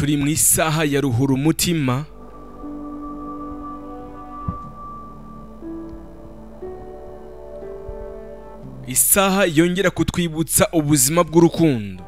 turi mu isaha ya ruhura umutima. Isaha yongera kutwibutsa ubuzima bw'urukundo.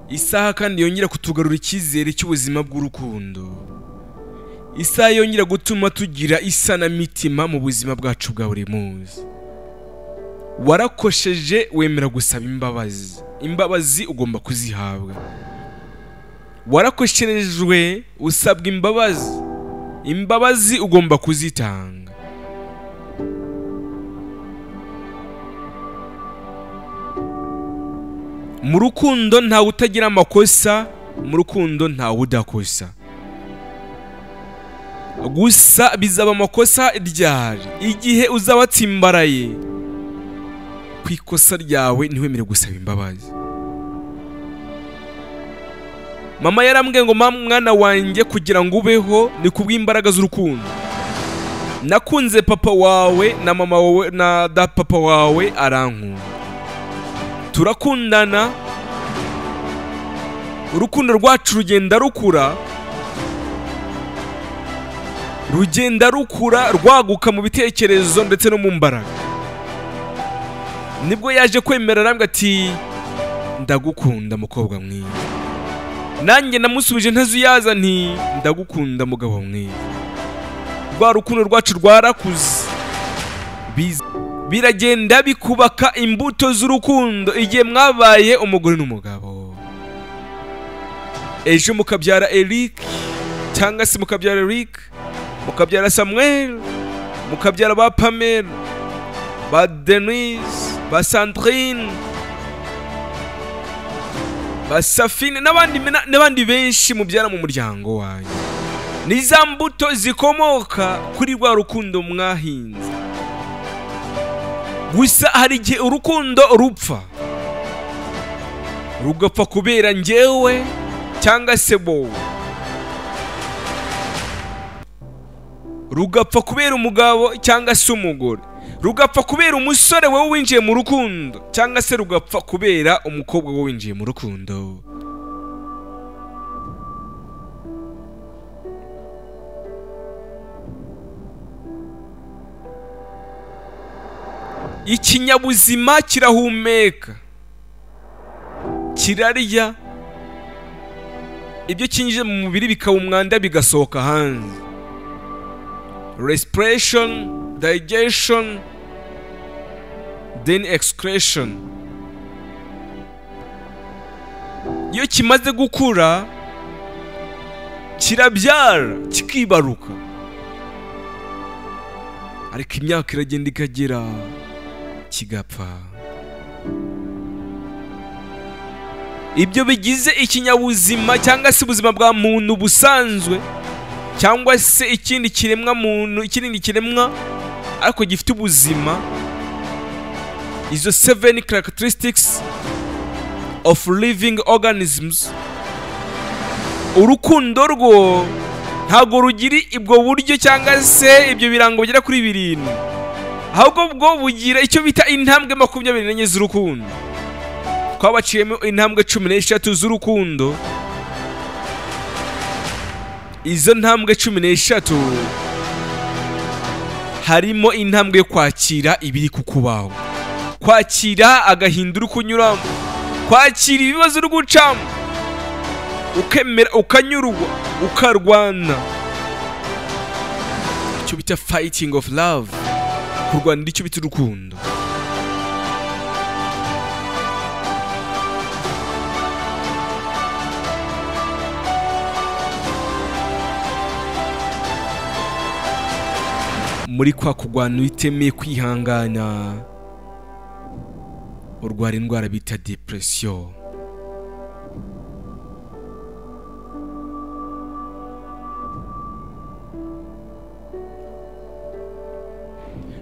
Isaha kandi yongera kutugarura icyizere cy'ubuzima bw'urukundo. Isaha yongera gutuma tugira isanamitima mu buzima bwacu bwa buri munsi. Warakosheje wemera gusaba imbabazi. Imbabazi ugomba kuzihabwa. Warakosherejwe usabwa imbabazi. Imbabazi ugomba kuzitanga. Mu rukundo ntawe utagira amakosa, mu rukundo ntawe udakosa. Gusa bizaba amakosa ryari igihe uzaba watsimbaraye ku ikosa ryawe ntiwemere gusaba imbabazi. Mama yarambwiye ngo mwana wanjye kugira ngo ubeho ni kubw'imbaraga z'urukundo. Nakunze papa wawe na mama wawe na papa wawe arankunda. Turakundana, urukundo rwacu rugenda rukura rwaguka mu bitekerezo ndetse no mu mbaraga. Nibwo yaje kwemera arambwira ati ndagukunda mukobwa mwiza. Nanjye namusubije ntazuyaza nti ndagukunda mugabo mwiza. Rwa rukundo rwacu rwarakuze, biragenda bikubaka imbuto z'urukundo igihe mwabaye umugore n'umugabo. Ejo mukabyara Eric cyangwa se mukabyara Eric, mukabyara Samuel, mukabyara ba Pamela, ba Denise, ba Sandrine, ba Safine n'abandi benshi mubyara mu muryango wanyu. Ni za mbuto zikomoka kuri rwa rukundo mwahinze. Gusa hari igihe urukundo rugapfa kubera njyewe cyangwa se wowe. Rugapfa kubera umugabo cyangwa se umugore. Rugapfa kubera umusore wowe winjiye mu rukundo cyangwa se rugapfa kubera umukobwa wowe winjiye mu rukundo. Ikinyabuzima kirahumeka, kirarya, ibyo kinjije mu mubiri bikaba umwanda bigasohoka hanze. Respiration, digestion, then excretion. Iyo kimaze gukura kirabyara kikibaruka, ariko imyaka iragenda ikagera kigapfa. Ibyo bigize ikinyabuzima cyangwa se ubuzima bwa muntu busanzwe cyangwa se ikindi kiremwa ariko gifite ubuzima. Izo 7 characteristics of living organisms, urukundo rwo ntago rugiri ibwo buryo cyangwa se ibyo birango bigera kuri 7, ahubwo bwo bugira icyo bita intambwe 24 z'urukundo. Twabaciyemo intambwe 13 z'urukundo. Izo ntambwe 13 harimo intambwe yo kwakira ibiri kukubaho, kwakira agahinda uri kunyuramo, kwakira ibibazo uri gucamo, ukemera ukanyurwa ukarwana. Icyo bita fighting of love, kurwana icyo bita urukundo. Muri kwa kugwana witemeye kwihangana urwara indwara bita depression.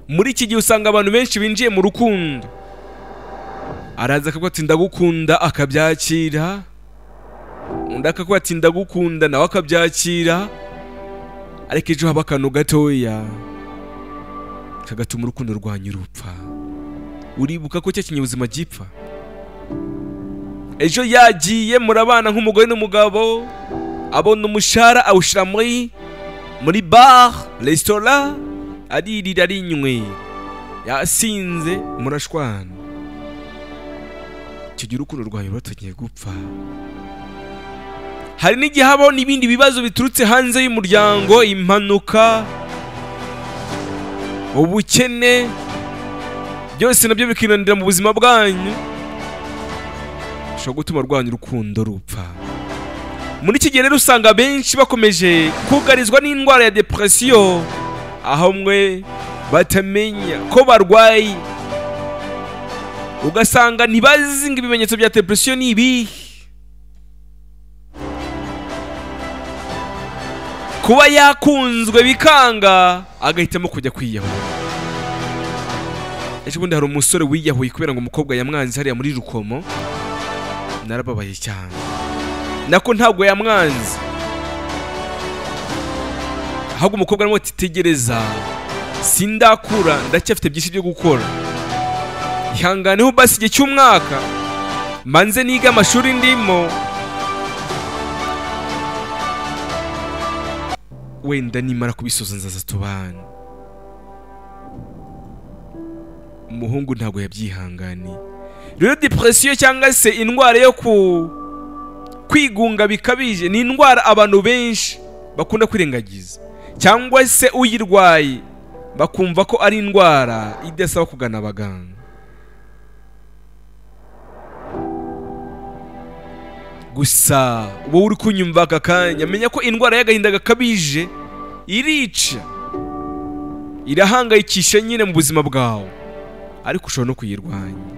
Muri iki gihe usanga abantu benshi binjiye mu rukundo, araza akavuga ati ndagukunda akabyakira, undi akavuga ati ndagukunda nawe akabyakira, ariko ejo haba akantu gatoya kagatuma urukundo rwanyu rupfa. Uribuka ko cya kinyabuzima gipfa? ejo yagiye murabana nk'umugore n'umugabo, abona umushahara awushira muri bar restaurant, aririra arinywe, yasinze murashwana. Icyo gihe urukundo rwanyu rutagiye gupfa. Hari n'igihe habaho n'ibindi bibazo biturutse hanze y'umuryango, impanuka, ubukene, byose nabyo bikinanira mu buzima bwanyu, bishobora gutuma rwanyu urukundo rupfa. Muri iki gihe rero usanga benshi bakomeje kugarizwa n'indwara ya depression, aho mwe batamenya ko barwaye, ugasanga ntibazi ngo ibimenyetso bya depression ni ibihe. Kuba yakunzwe bikanga, agahitamo kujya kwiyahura. Ejo bundi hari umusore wiyahuye kubera ngo umukobwa yamwanze hariya muri Rukomo. Narababaye cyane. Nako ntabwo yamwanze, ahubwo umukobwa arimo ati tegereza, sindakura, ndacyafite byinshi byo gukora, ihanganeho basi igihe cy'umwaka manze niga amashuri ndimo, wenda nimara kubisoza nzaza tubana. Umuhungu ntabwo yabyihanganiye. Rero depression cyangwa se indwara yo kwigunga bikabije ni indwara abantu benshi bakunda kwirengagiza, cyangwa se uyirwaye bakumva ko ari indwara idasaba kugana abaganga. Gusa wowe uri kunyumva aka kanya, menya ko indwara y'agahinda gakabije irica, irahangayikisha nyine mu buzima bwawe, ariko ushobora no kuyirwanya.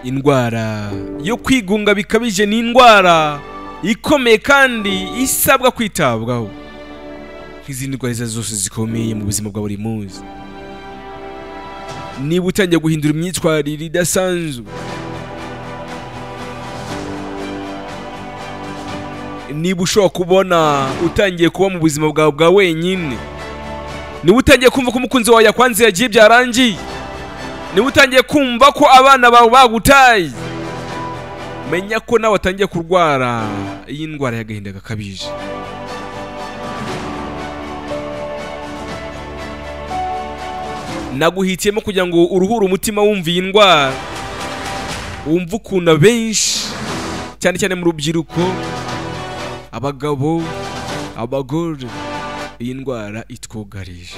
Indwara yo kwigunga bikabije ni indwara ikomeye kandi isabwa kwitabwaho nk'izindi ndwara zose zikomeye mu buzima bwa buri munsi. Niba utangiye guhindura imyitwarire idasanzwe, niba ushobora kubona utangiye kuba mu buzima bwawe bwa wenyine, niba utangiye kumva ko umukunzi wawe yakwanze yagiye byarangiye, niba utangiye kumva ko abana bawe bagutaye, menya ko nawe watangiye kurwara iyi ndwara y'agahinda gakabije. Naguhitiyemo kugira ngo uruhure umutima wumva iyi ndwara, wumva ukuntu benshi cyane cyane mu rubyiruko, abagabo, abagore, iyi ndwara itwugarije.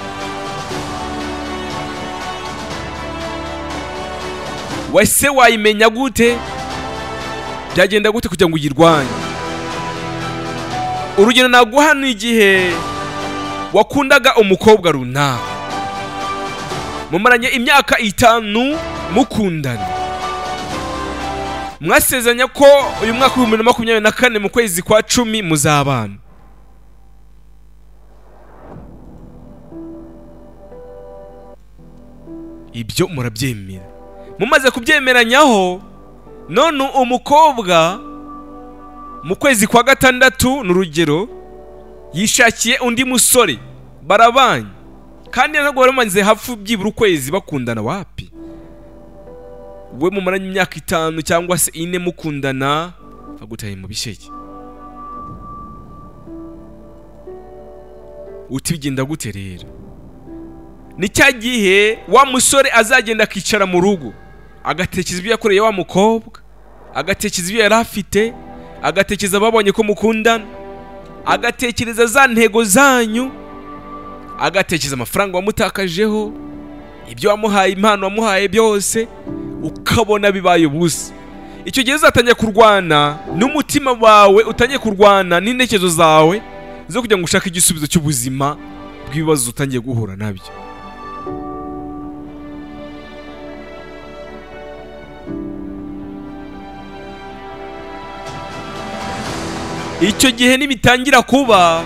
Wese wayimenya gute? Byagenda gute kugira ngo uyirwanye? Urugero naguha ni igihe wakundaga umukobwa runaka, mumaranye imyaka 5 mukundana, mwasezanya ko uyu mwaka wa 2024 mu kwezi kwa 10 muzabana. Ibyo murabyemera. Mumaze kubyemeranyaho, none umukobwa mu kwezi kwa 6 n'urugero yishakiye undi musore, barabanye kandi ntabwo baramanze hafu byibura ukwezi bakundana. Wapi? We mumaranye imyaka 5 cyangwa se 4 mukundana, agutaye mu bisheke. Uti bigenda gute rero? Ni cya gihe wa musore azagenda akicara mu rugo, agatekereza ibyo yakoreye wa mukobwa, agatekereza ibyo yari afite, agatekereza babonye ko mukundana, agatekereza za ntego zanyu, agatekereza amafaranga wamutakajeho, ibyo wamuhaye, impano wamuhaye byose, ukabona bibaye ubusa. Icyo gihe uzatangiye kurwana n'umutima wawe, utangiye kurwana n'intekerezo zawe zo kugira ngo ushake igisubizo cy'ubuzima bw'ibibazo utangiye guhura nabyo. Icyo gihe nibitangira kuba,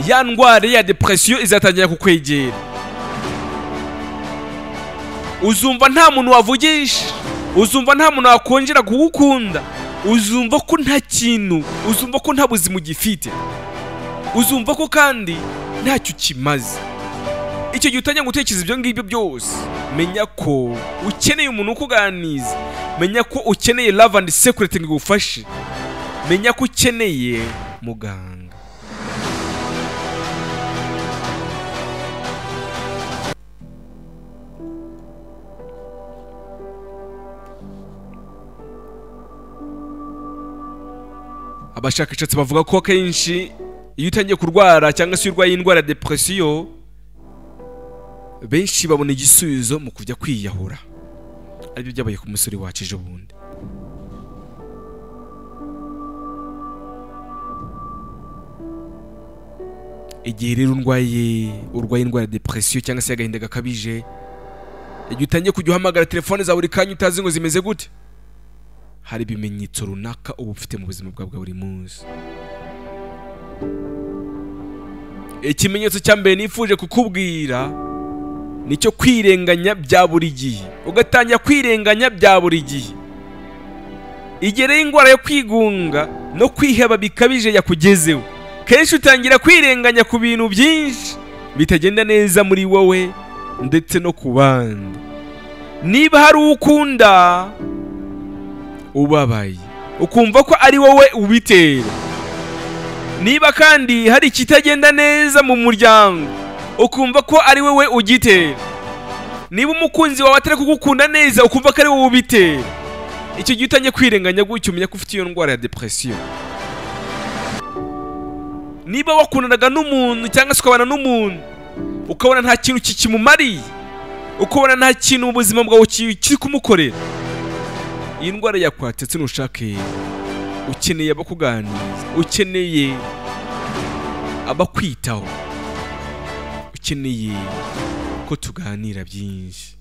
ya ndwara ya depression izatangira kukwegera. Uzumva nta muntu wavugisha, uzumva nta muntu wakongera kugukunda, uzumva ko nta kintu, uzumva ko nta buzima ugifite, uzumva ko kandi ntacyo kimaze. icyo gihe utangiye gutekereza ibyo ngibyo byose, menya ko ukeneye umuntu ukuganiza, menya ko ukeneye love and secret ngo igufashe, menya ko ukeneye muganga. Abashakashatsi bavuga ko akenshi iyo utangiye kurwara cyangwa se urwaye indwara ya depression, benshi babona igisubizo mu kujya kwiyahura. Aribyo byabaye ku musore wacu ejo bundi. Igihe rero urwaye indwara ya depression cyangwa se agahinda gakabije, igihe utangiye kujya uhamagara telefone za buri kanya utazi ngo zimeze gute, hari ibimenyetso runaka uba ufite mu buzima bwawe bwa buri munsi. Ikimenyetso cya mbere nifuje kukubwira nicyo kwirenganya bya buri gihe, ugatangira kwirenganya bya buri gihe. Igihe rero indwara yo kwigunga no kwiheba bikabije yakugezeho, kenshi utangira kwirenganya ku bintu byinshi bitagenda neza muri wowe ndetse no ku bandi. Niba hari ukunda ubabaye, ukumva ko ari wowe ubitera. Niba kandi hari ikitagenda neza mu muryango, ukumva ko ari wowe ugitera. Niba umukunzi wawe atari kugukunda neza, ukumva ko ari wowe ubitera. Icyo gihe utangiye kwirenganya gutyo, umenya ko ufite iyo ndwara ya depression. Niba wakundanaga n'umuntu cyangwa se ukabana n'umuntu, ukabona nta kintu kikimumariye, ukabona nta kintu mu buzima bwawe kiri kumukorera, iyi ndwara yakwatetse ntushake. Ukeneye abakuganiza, ukeneye abakwitaho, ukeneye ko tuganira byinshi.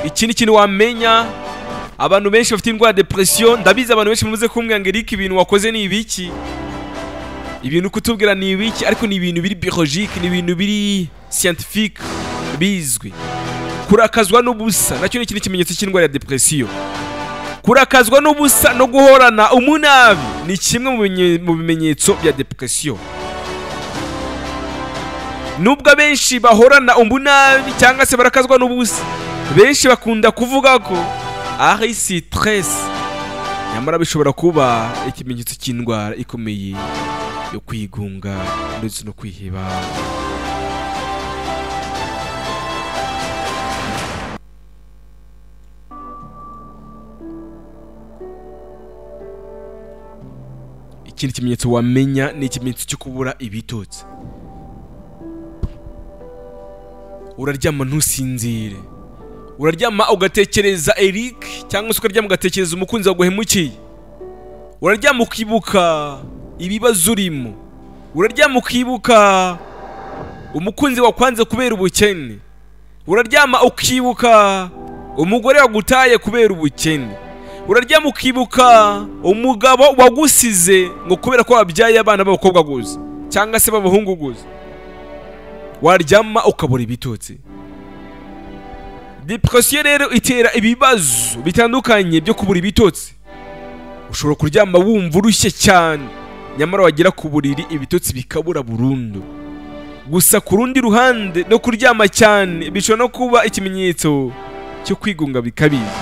Ikindi kintu wamenya, abantu benshi bafite indwara ya depression, ndabizi abantu benshi muze kumbwira ngo Eric ibintu wakoze ni ibiki, ibintu kutubwira ni ibiki, ariko ni ibintu biri biologique, ni ibintu biri scientifique bizwi. Kurakazwa n'ubusa nacyo ni ikindi kimenyetso cy'indwara ya depression. Kurakazwa n'ubusa no guhorana umunabi ni kimwe mu bimenyetso bya depression. Nubwo benshi bahorana umunabi cyangwa se barakazwa n'ubusa, benshi bakunda kuvuga ko ari stress, nyamara bishobora kuba ikimenyetso cy'indwara ikomeye yo kwigunga ndetse no kwiheba. Ikindi kimenyetso wamenya ni ikimenyetso cyo kubura ibitotsi. Uraryama ntusinzire, uraryama ugatekereza Eric, cyangwa se ukaryama ugatekereza umukunzi waguhemukiye. Uraryama ukibuka ibibazo urimo, uraryama ukibuka umukunzi wakwanze kubera ubukene, uraryama ukibuka umugore wagutaye kubera ubukene, uraryama ukibuka umugabo wagusize ngo kubera ko wabyaye abana b'abakobwa gusa cyangwa se b'abahungu gusa. Waryama ukabura ibitotsi. Depression rero itera ibibazo bitandukanye byo kubura ibitotsi. Ushobora kuryama wumva urushye cyane, nyamara wagera ku buriri ibitotsi bikabura burundu. Gusa ku rundi ruhande no kuryama cyane bishobora no kuba ikimenyetso cyo kwigunga bikabije.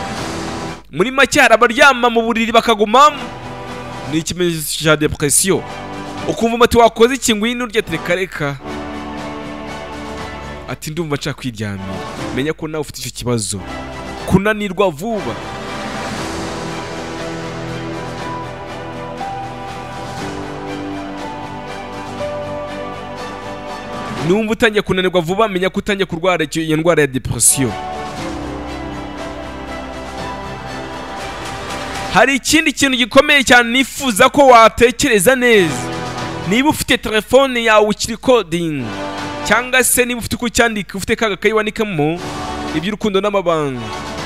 Muri make hari abaryama mu buriri bakagumamo, ni ikimenyetso cya depression. Ukumva ati wakoze iki ngwino urya reka ati ndumva nshaka kwiryamira. Menya ko nawe ufite icyo kibazo, kunanirwa vuba. Numva utangiye kunanirwa vuba, menya ko utangiye kurwara iyo ndwara ya depression. Hari ikindi kintu gikomeye cyane nifuza ko watekereza neza. Niba ufite telefone yawe ukiri coding, cyangwa se niba ufite uko cyandika, ufite kagakayi wandikamo iby'urukundo n'amabanga,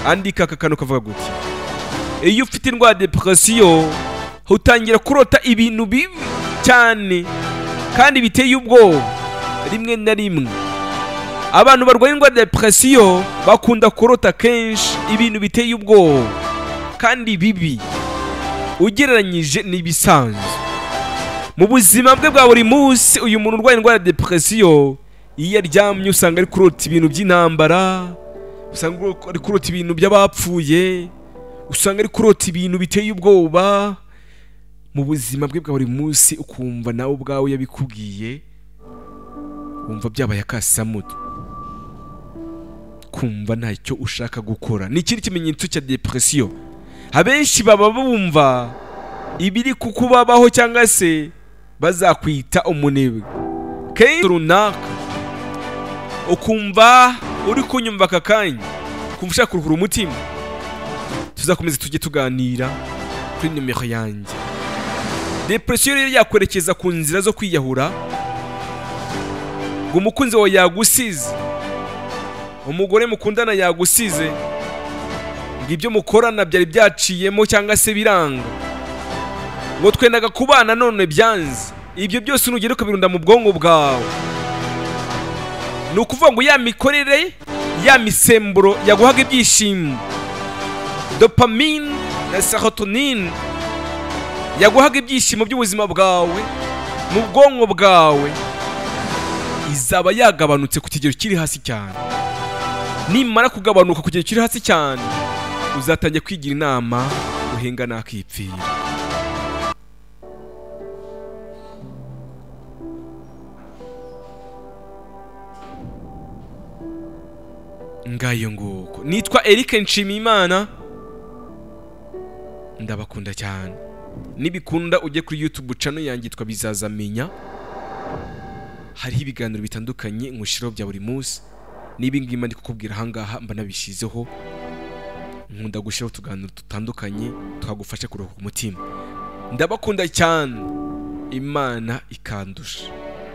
andika aka kantu kavuga gutya: iyo ufite indwara ya depression utangira kurota ibintu bibi cyane kandi biteye ubwoba. Rimwe na rimwe abantu barwaye indwara ya depression bakunda kurota kenshi ibintu biteye ubwoba kandi bibi. ugereranyije n'ibisanzwe. Mu buzima bwe bwa buri munsi uyu muntu urwaye indwara ya depression iyo aryamye usanga ari kurota ibintu by'intambara, usanga ari kurota ibintu by'abapfuye, usanga ari kurota ibintu biteye ubwoba. Mu buzima bwe bwa buri munsi ukumva nawe ubwawe yabikubwiye, wumva byabaye akasamuto, kumva ntacyo ushaka gukora. Ni ikindi kimenyetso cya depression. Abenshi baba bumva ibiri kukubabaho cyangwa se bazakwita umunebwe. Kenshi runaka ukumva uri kunyumva aka kanya, ukumva ushaka kuruhura umutima. Tuzakomeza tujye tuganira kuri nimero yanjye. Depression rero yakwerekeza ku nzira zo kwiyahura, ngo umukunzi wawe yagusize, umugore mukundana yagusize, ngo ibyo mukorana byari byaciyemo cyangwa se biranga, ngo twendaga kubana none byanze. Ibyo byose nugera ukabirunda mu bwonko bwawe. Ni ukuvuga ngo ya mikorere, ya misemburo yaguhaga ibyishimo, dopamine na serotonine yaguhaga ibyishimo by'ubuzima bwawe mu bwonko bwawe, izaba yagabanutse ku kigero kiri hasi cyane. Nimara kugabanuka ku kigero kiri hasi cyane, uzatangira kwigira inama uhenga nakipfira. Ngayo nguko. Nitwa Eric Nshimiyimana, ndabakunda cyane. Nibikunda ujye kuri YouTube channel yanjye yitwa Bizazamenya. Hariho ibiganiro bitandukanye nkushiraho bya buri munsi. Nibi ngima ndi kukubwira ahangaha mba nabishizeho. Nkunda gushiraho tuganiro dutandukanye twagufasha kuruhuka umutima. Ndabakunda cyane. Imana ikandusha.